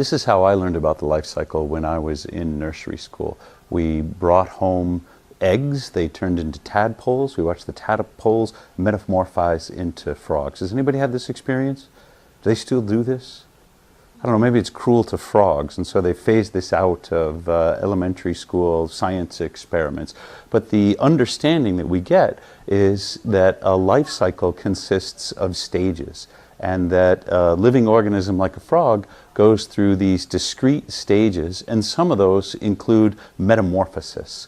This is how I learned about the life cycle when I was in nursery school. We brought home eggs, they turned into tadpoles. We watched the tadpoles metamorphose into frogs. Has anybody had this experience? Do they still do this? I don't know, maybe it's cruel to frogs, and so they phased this out of elementary school science experiments. But the understanding that we get is that a life cycle consists of stages, and that a living organism like a frog goes through these discrete stages, and some of those include metamorphosis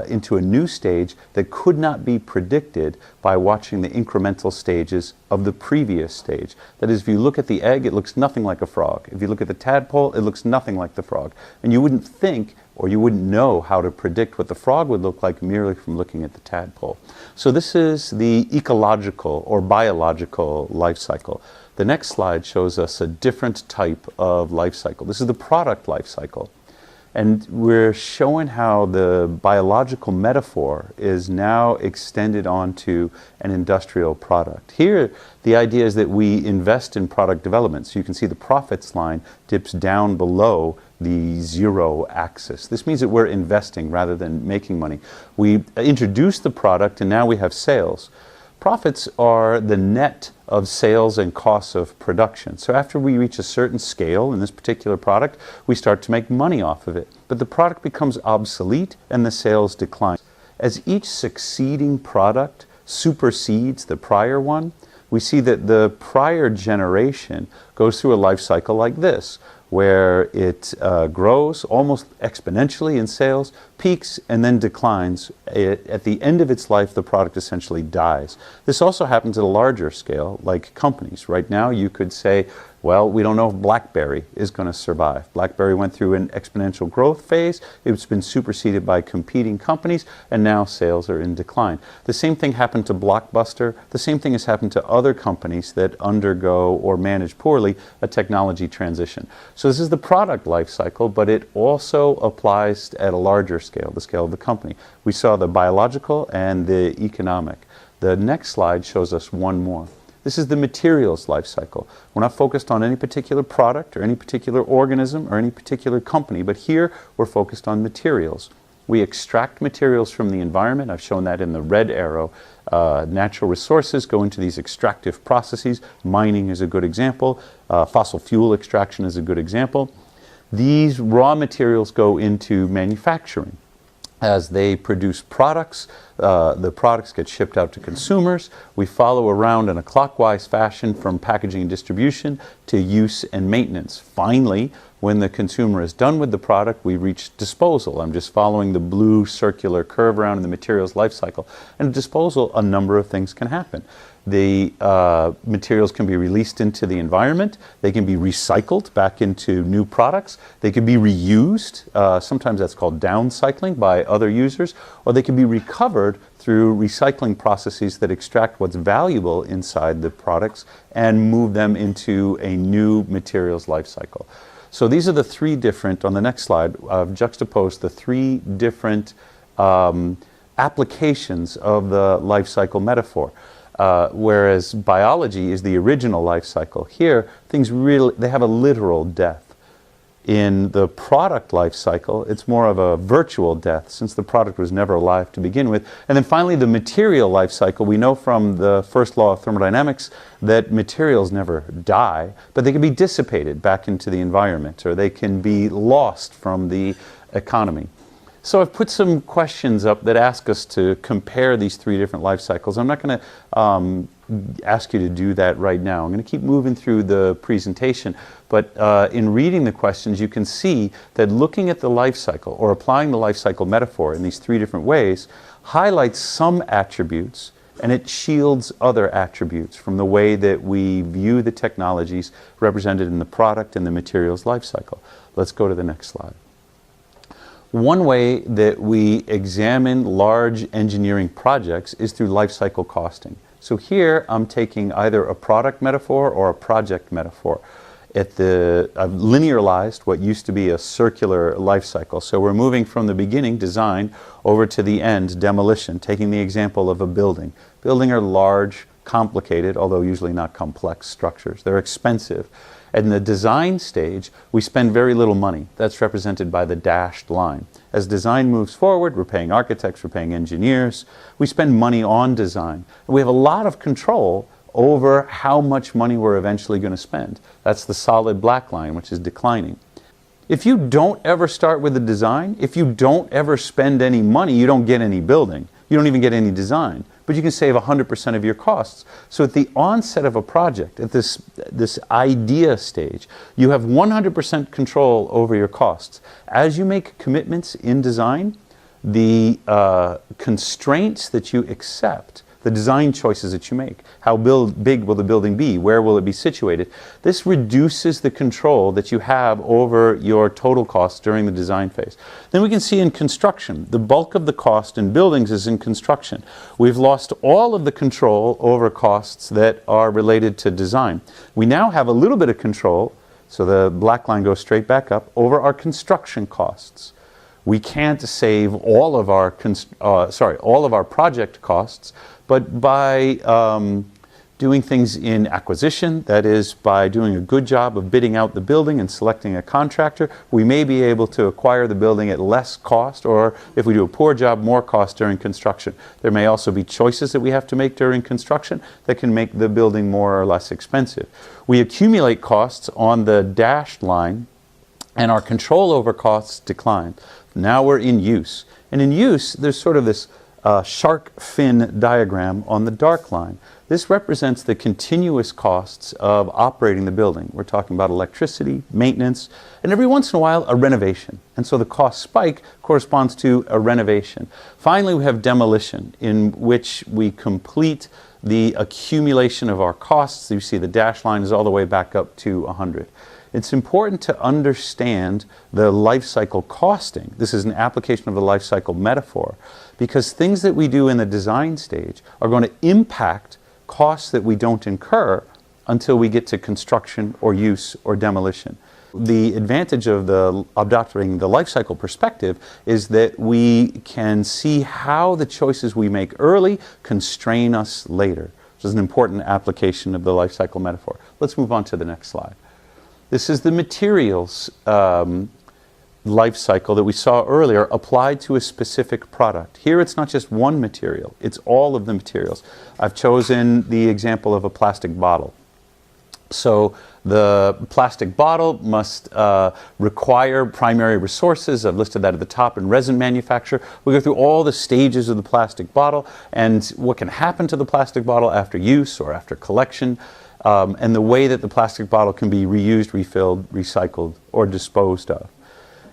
into a new stage that could not be predicted by watching the incremental stages of the previous stage. That is, if you look at the egg, it looks nothing like a frog. If you look at the tadpole, it looks nothing like the frog. And you wouldn't think, or you wouldn't know how to predict what the frog would look like merely from looking at the tadpole. So this is the ecological or biological life cycle. The next slide shows us a different type of life cycle. This is the product life cycle. And we're showing how the biological metaphor is now extended onto an industrial product. Here, the idea is that we invest in product development. So you can see the profits line dips down below the zero axis. This means that we're investing rather than making money. We introduce the product and now we have sales. Profits are the net of sales and costs of production. So after we reach a certain scale in this particular product, we start to make money off of it. But the product becomes obsolete and the sales decline. As each succeeding product supersedes the prior one, we see that the prior generation goes through a life cycle like this, where it grows almost exponentially in sales, peaks, and then declines. At the end of its life, the product essentially dies. This also happens at a larger scale, like companies. Right now, you could say, well, we don't know if BlackBerry is going to survive. BlackBerry went through an exponential growth phase. It's been superseded by competing companies, and now sales are in decline. The same thing happened to Blockbuster. The same thing has happened to other companies that undergo or manage poorly a technology transition. So this is the product life cycle, but it also applies at a larger scale, the scale of the company. We saw the biological and the economic. The next slide shows us one more. This is the materials life cycle. We're not focused on any particular product or any particular organism or any particular company, but here we're focused on materials. We extract materials from the environment. I've shown that in the red arrow. Natural resources go into these extractive processes. Mining is a good example. Fossil fuel extraction is a good example. These raw materials go into manufacturing. As they produce products, the products get shipped out to consumers. We follow around in a clockwise fashion from packaging and distribution to use and maintenance. Finally, when the consumer is done with the product, we reach disposal. I'm just following the blue circular curve around in the materials life cycle. And at disposal, a number of things can happen. The materials can be released into the environment. They can be recycled back into new products. They can be reused. Sometimes that's called downcycling by other users. Or they can be recovered through recycling processes that extract what's valuable inside the products and move them into a new materials life cycle. So these are the three different, on the next slide, I've juxtaposed the three different applications of the life cycle metaphor. Whereas biology is the original life cycle. Here, things really, they have a literal death. In the product life cycle, it's more of a virtual death, since the product was never alive to begin with. And then finally, the material life cycle. We know from the first law of thermodynamics that materials never die, but they can be dissipated back into the environment, or they can be lost from the economy. So I've put some questions up that ask us to compare these three different life cycles. I'm not going to ask you to do that right now. I'm going to keep moving through the presentation, but in reading the questions you can see that looking at the life cycle or applying the life cycle metaphor in these three different ways highlights some attributes and it shields other attributes from the way that we view the technologies represented in the product and the materials life cycle. Let's go to the next slide. One way that we examine large engineering projects is through life cycle costing. So here I'm taking either a product metaphor or a project metaphor. I've linearized what used to be a circular life cycle. So we're moving from the beginning, design, over to the end, demolition, taking the example of a building. Building are large complicated, although usually not complex structures. They're expensive. In the design stage, we spend very little money. That's represented by the dashed line. As design moves forward, we're paying architects, we're paying engineers. We spend money on design. We have a lot of control over how much money we're eventually going to spend. That's the solid black line, which is declining. If you don't ever start with the design, if you don't ever spend any money, you don't get any building. You don't even get any design. But you can save 100% of your costs. So at the onset of a project, at this idea stage, you have 100% control over your costs. As you make commitments in design, the constraints that you accept, the design choices that you make, how big will the building be, where will it be situated, this reduces the control that you have over your total costs during the design phase. Then we can see in construction, the bulk of the cost in buildings is in construction. We've lost all of the control over costs that are related to design. We now have a little bit of control, so the black line goes straight back up, over our construction costs. We can't save all of our project costs, but by doing things in acquisition, that is, by doing a good job of bidding out the building and selecting a contractor, we may be able to acquire the building at less cost, or if we do a poor job, more cost during construction. There may also be choices that we have to make during construction that can make the building more or less expensive. We accumulate costs on the dashed line, and our control over costs decline. Now we're in use. And in use, there's sort of this shark fin diagram on the dark line. This represents the continuous costs of operating the building. We're talking about electricity, maintenance, and every once in a while, a renovation. And so the cost spike corresponds to a renovation. Finally, we have demolition, in which we complete the accumulation of our costs. You see the dashed line is all the way back up to 100. It's important to understand the life cycle costing. This is an application of the life cycle metaphor, because things that we do in the design stage are going to impact costs that we don't incur until we get to construction or use or demolition. The advantage of adopting the life cycle perspective is that we can see how the choices we make early constrain us later, which is an important application of the life cycle metaphor. Let's move on to the next slide. This is the materials life cycle that we saw earlier applied to a specific product. Here it's not just one material, it's all of the materials. I've chosen the example of a plastic bottle. So the plastic bottle must require primary resources. I've listed that at the top in resin manufacture. We go through all the stages of the plastic bottle and what can happen to the plastic bottle after use or after collection. And the way that the plastic bottle can be reused, refilled, recycled, or disposed of.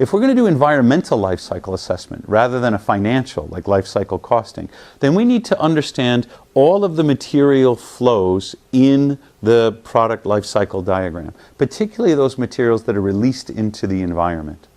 If we're going to do environmental life cycle assessment rather than a financial, like life cycle costing, then we need to understand all of the material flows in the product life cycle diagram, particularly those materials that are released into the environment.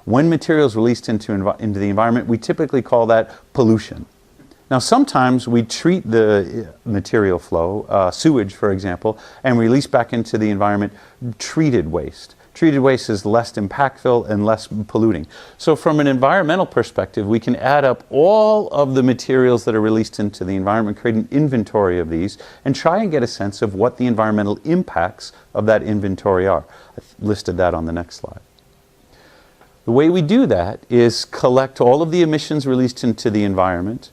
When materials released into the environment, we typically call that pollution. Now sometimes we treat the material flow, sewage for example, and release back into the environment treated waste. Treated waste is less impactful and less polluting. So from an environmental perspective, we can add up all of the materials that are released into the environment, create an inventory of these, and try and get a sense of what the environmental impacts of that inventory are. I've listed that on the next slide. The way we do that is collect all of the emissions released into the environment.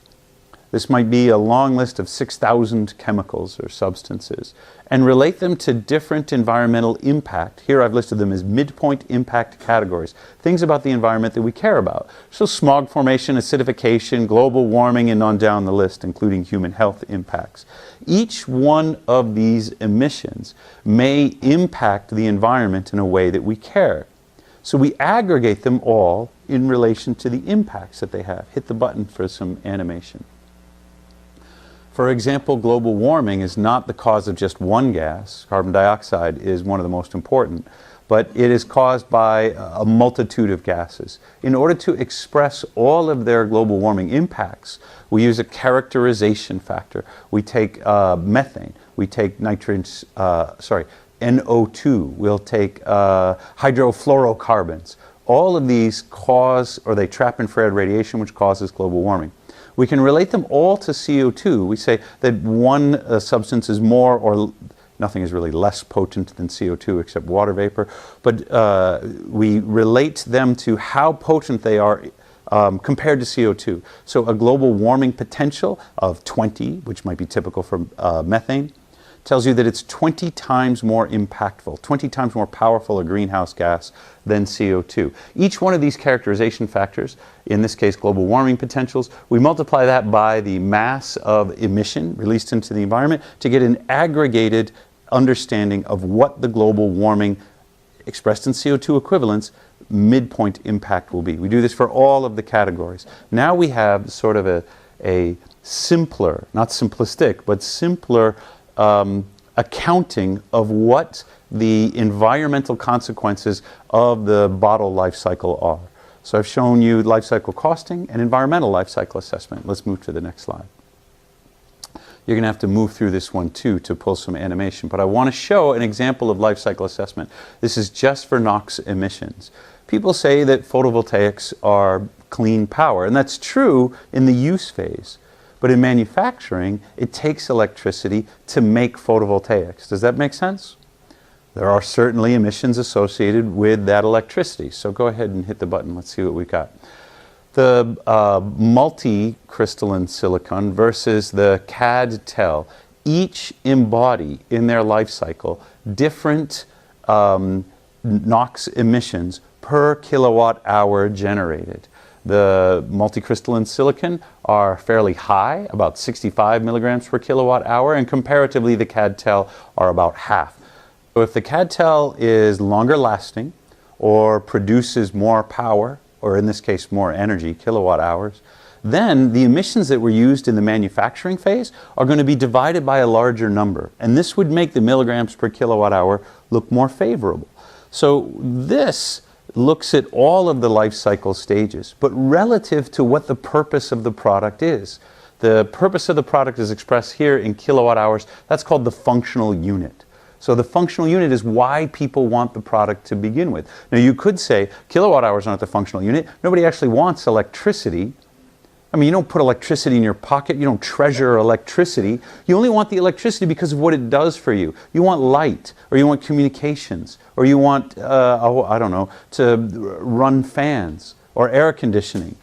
This might be a long list of 6,000 chemicals or substances, and relate them to different environmental impact. Here I've listed them as midpoint impact categories, things about the environment that we care about. So smog formation, acidification, global warming, and on down the list, including human health impacts. Each one of these emissions may impact the environment in a way that we care. So we aggregate them all in relation to the impacts that they have. Hit the button for some animation. For example, global warming is not the cause of just one gas. Carbon dioxide is one of the most important, but it is caused by a multitude of gases. In order to express all of their global warming impacts, we use a characterization factor. We take methane, we take NO2, we'll take hydrofluorocarbons. All of these cause, or they trap infrared radiation, which causes global warming. We can relate them all to CO2. We say that one substance is more or nothing is really less potent than CO2 except water vapor, but we relate them to how potent they are compared to CO2. So a global warming potential of 20, which might be typical for methane, tells you that it's 20 times more impactful, 20 times more powerful a greenhouse gas than CO2. Each one of these characterization factors, in this case global warming potentials, we multiply that by the mass of emission released into the environment to get an aggregated understanding of what the global warming, expressed in CO2 equivalents, midpoint impact will be. We do this for all of the categories. Now we have sort of a simpler, not simplistic, but simpler accounting of what the environmental consequences of the bottle life cycle are. So I've shown you life cycle costing and environmental life cycle assessment. Let's move to the next slide. You're going to have to move through this one too to pull some animation, but I want to show an example of life cycle assessment. This is just for NOx emissions. People say that photovoltaics are clean power, and that's true in the use phase. But in manufacturing, it takes electricity to make photovoltaics. Does that make sense? There are certainly emissions associated with that electricity. So go ahead and hit the button. Let's see what we got. The multi-crystalline silicon versus the CAD-TEL each embody in their life cycle different NOx emissions per kilowatt hour generated. The multicrystalline silicon are fairly high, about 65 milligrams per kilowatt hour, and comparatively the CAD-TEL are about half. So if the CAD-TEL is longer lasting or produces more power, or in this case more energy, kilowatt hours, then the emissions that were used in the manufacturing phase are going to be divided by a larger number. And this would make the milligrams per kilowatt hour look more favorable. So this looks at all of the life cycle stages, but relative to what the purpose of the product is. The purpose of the product is expressed here in kilowatt hours. That's called the functional unit. So the functional unit is why people want the product to begin with. Now you could say kilowatt hours aren't the functional unit. Nobody actually wants electricity. I mean, you don't put electricity in your pocket. You don't treasure electricity. You only want the electricity because of what it does for you. You want light, or you want communications, or you want, I don't know, to run fans or air conditioning.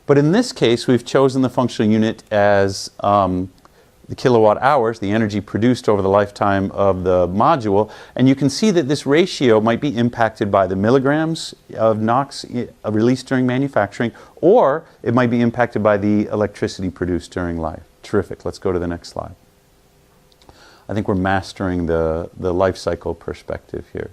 But in this case, we've chosen the functional unit as the kilowatt hours, the energy produced over the lifetime of the module, and you can see that this ratio might be impacted by the milligrams of NOx released during manufacturing, or it might be impacted by the electricity produced during life. Terrific. Let's go to the next slide. I think we're mastering the life cycle perspective here.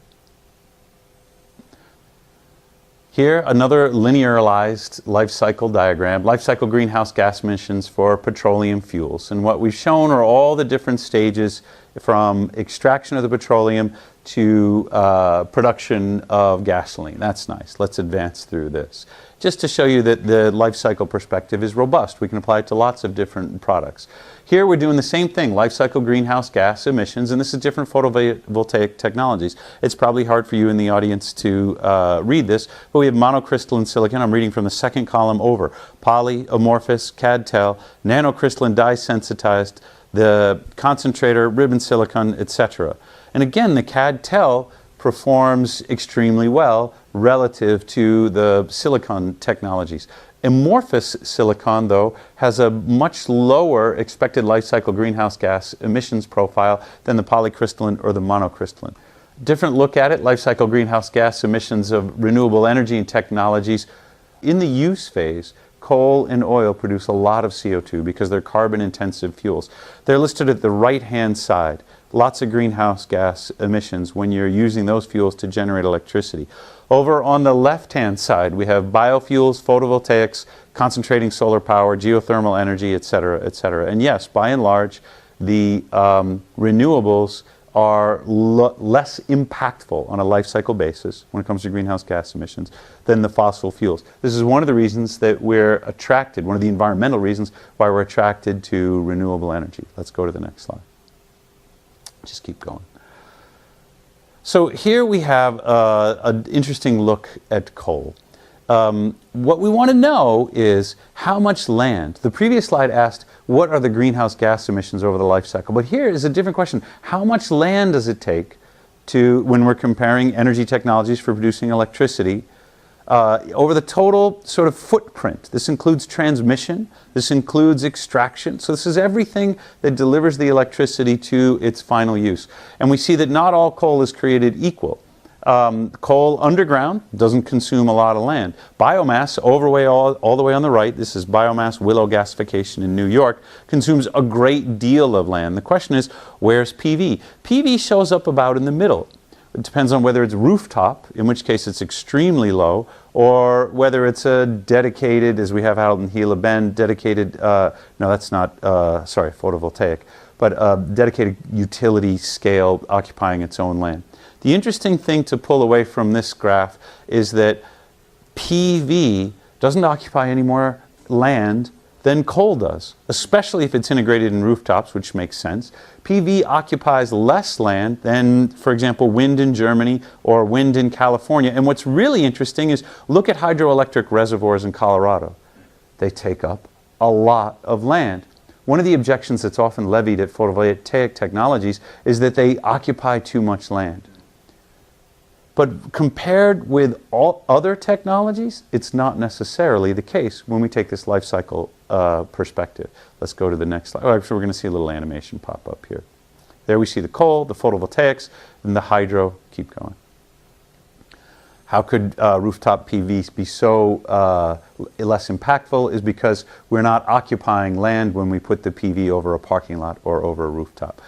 Here, another linearized life cycle diagram, life cycle greenhouse gas emissions for petroleum fuels. And what we've shown are all the different stages from extraction of the petroleum to production of gasoline. That's nice. Let's advance through this. Just to show you that the life cycle perspective is robust. We can apply it to lots of different products. Here we're doing the same thing, life cycle greenhouse gas emissions, and this is different photovoltaic technologies. It's probably hard for you in the audience to read this, but we have monocrystalline silicon. I'm reading from the second column over. Polyamorphous, CAD-TEL, nanocrystalline dye-sensitized, the concentrator, ribbon silicon, etc. And again, the CAD-TEL performs extremely well relative to the silicon technologies. Amorphous silicon, though, has a much lower expected life cycle greenhouse gas emissions profile than the polycrystalline or the monocrystalline. Different look at it, life cycle greenhouse gas emissions of renewable energy and technologies. In the use phase, coal and oil produce a lot of CO2 because they're carbon-intensive fuels. They're listed at the right-hand side. Lots of greenhouse gas emissions when you're using those fuels to generate electricity. Over on the left-hand side, we have biofuels, photovoltaics, concentrating solar power, geothermal energy, etc., etc. And yes, by and large, the renewables are less impactful on a life cycle basis when it comes to greenhouse gas emissions than the fossil fuels. This is one of the reasons that we're attracted, one of the environmental reasons why we're attracted to renewable energy. Let's go to the next slide. Just keep going. So here we have an interesting look at coal. What we want to know is how much land. The previous slide asked, what are the greenhouse gas emissions over the life cycle? But here is a different question. How much land does it take to, when we're comparing energy technologies for producing electricity, over the total sort of footprint? This includes transmission, this includes extraction, so this is everything that delivers the electricity to its final use. And we see that not all coal is created equal. Coal underground doesn't consume a lot of land. Biomass, all the way on the right, this is biomass willow gasification in New York, consumes a great deal of land. The question is, where's PV? PV shows up about in the middle. It depends on whether it's rooftop, in which case it's extremely low, or whether it's a dedicated, as we have out in Gila Bend, dedicated, no, that's not, sorry, photovoltaic, but dedicated utility scale occupying its own land. The interesting thing to pull away from this graph is that PV doesn't occupy any more land than coal does, especially if it's integrated in rooftops, which makes sense. PV occupies less land than, for example, wind in Germany or wind in California. And what's really interesting is look at hydroelectric reservoirs in Colorado. They take up a lot of land. One of the objections that's often levied at photovoltaic technologies is that they occupy too much land. But compared with all other technologies, it's not necessarily the case when we take this life cycle perspective. Let's go to the next slide. Oh, actually, we're going to see a little animation pop up here. There we see the coal, the photovoltaics, and the hydro. Keep going. How could rooftop PV be so less impactful is because we're not occupying land when we put the PV over a parking lot or over a rooftop.